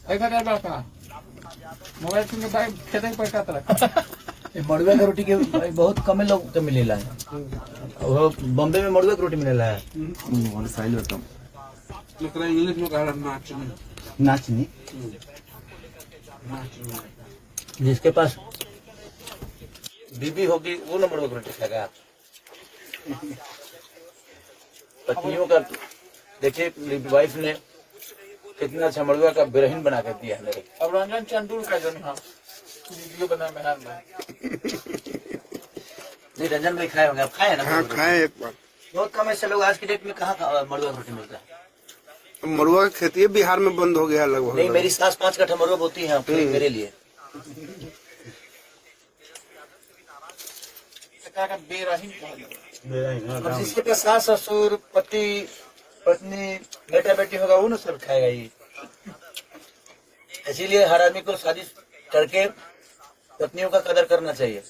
ऐसा क्या लड़का मोबाइल सुन के भाई खेते ही पैसा तरह मड़ुआ का रोटी के बहुत कम लोग के मिलेला है। वो बॉम्बे में मड़ुआ की रोटी मिलेला है। साइल होता लेकिन इंग्लिश में कहा नाचनी नाचनी। जिसके पास बीबी होगी वो ना मड़ुआ की रोटी खाएगा। पत्नियों का देखिए वाइफ ने कितना अच्छा मड़ुआ का बिरहीन बना कर दिया है मेरे। अब रंजन चंदूर का जो हाँ वीडियो बना मेहर में नहीं रंजन भाई खाए होंगे। आप खाए ना? हाँ खाए एक बार। बहुत कम ऐसे लोग आज की डेट में कहाँ मड़ुआ की रोटी मिलता है। मड़ुआ की खेती बिहार में बंद हो गया लगभग। नहीं मेरी सास 5 कट्ठा मड़ुआ बोती है मेरे लिए। बेरहीन और जिसके पास सास ससुर पति पत्नी बेटा बेटी होगा वो ना सब खाएगा ये। इसीलिए हर आदमी को शादी करके पत्नियों का कदर करना चाहिए।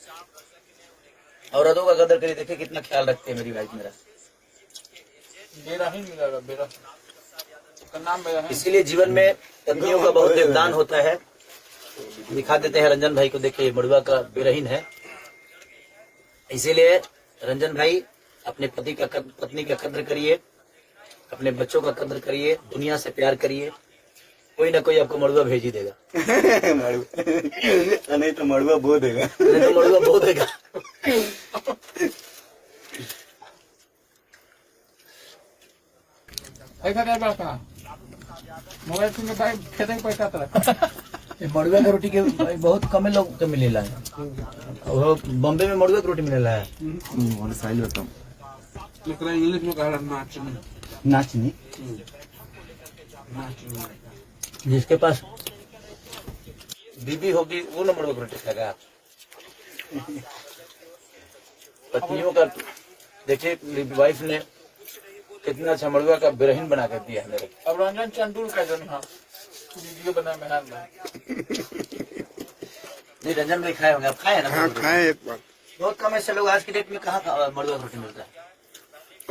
औरतों का कदर करिए। देखिए कितना ख्याल रखते हैं मेरी वाइफ मेरा। बेरहीन मिलेगा बेरा का नाम बेरहीन। इसीलिए जीवन में पत्नियों का बहुत योगदान होता है। दिखा देते हैं रंजन भाई को। देखिए मड़ुआ का बेरहीन है। इसीलिए रंजन भाई अपने पत्नी का कदर करिए। अपने बच्चों का कदर करिए। दुनिया से प्यार करिए। कोई ना कोई आपको मड़ुआ भेज ही देगा। नहीं तो मड़ुआ बो देगा। नहीं तो मड़ुआ बो देगा। ऐसा क्या लड़का मोबाइल सुन के भाई खेते ही पैसा तरह मड़ुआ का रोटी के बहुत कम लोग के मिलेला है। वो बॉम्बे में मड़ुआ की रोटी मिलेला है। साइल होता लेकिन इंग्लिश में कहा नाचनी नाचनी। जिसके पास बीबी होगी वो ना मड़ुआ की रोटी खाएगा। पत्नियों का देखिए वाइफ ने कितना अच्छा मड़ुआ का बिरहीन बना कर दिया है मेरे। अब रंजन चंदूर का जो हाँ वीडियो बना मेहर में नहीं रंजन भाई खाए होंगे। आप खाए ना? हाँ खाए एक बार। बहुत कम ऐसे लोग आज की डेट में कहाँ मड़ुआ की रोटी मिलता है।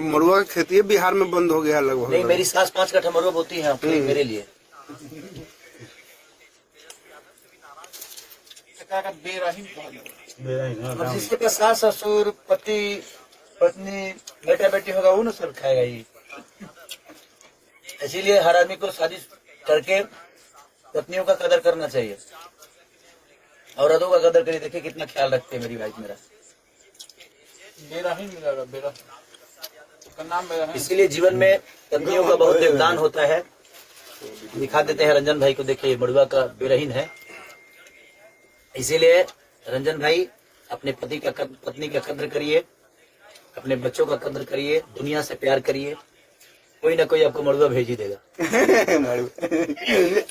मड़ुआ की खेती बिहार में बंद हो गया लगभग। नहीं मेरी सास 5 कट्ठा मड़ुआ बोती है मेरे लिए। बेरहीन और जिसके पास सास ससुर पति पत्नी बेटा बेटी होगा वो ना सब खाएगा ये। इसीलिए हर आदमी को शादी करके पत्नियों का कदर करना चाहिए। औरतों का कदर करिए। देखिए कितना ख्याल रखते हैं मेरी वाइफ मेरा। बेरहीन मिलेगा बेरा का नाम बेरहीन। इसीलिए जीवन में पत्नियों का बहुत योगदान होता है। दिखा देते हैं रंजन भाई को। देखिए मड़ुआ का बेरहीन है। इसीलिए रंजन भाई अपने पत्नी का कदर करिए। अपने बच्चों का कदर करिए। दुनिया से प्यार करिए। कोई ना कोई आपको मड़ुआ भेज ही देगा।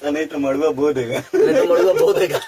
नहीं तो मड़ुआ बो देगा। नहीं तो मड़ुआ बो देगा।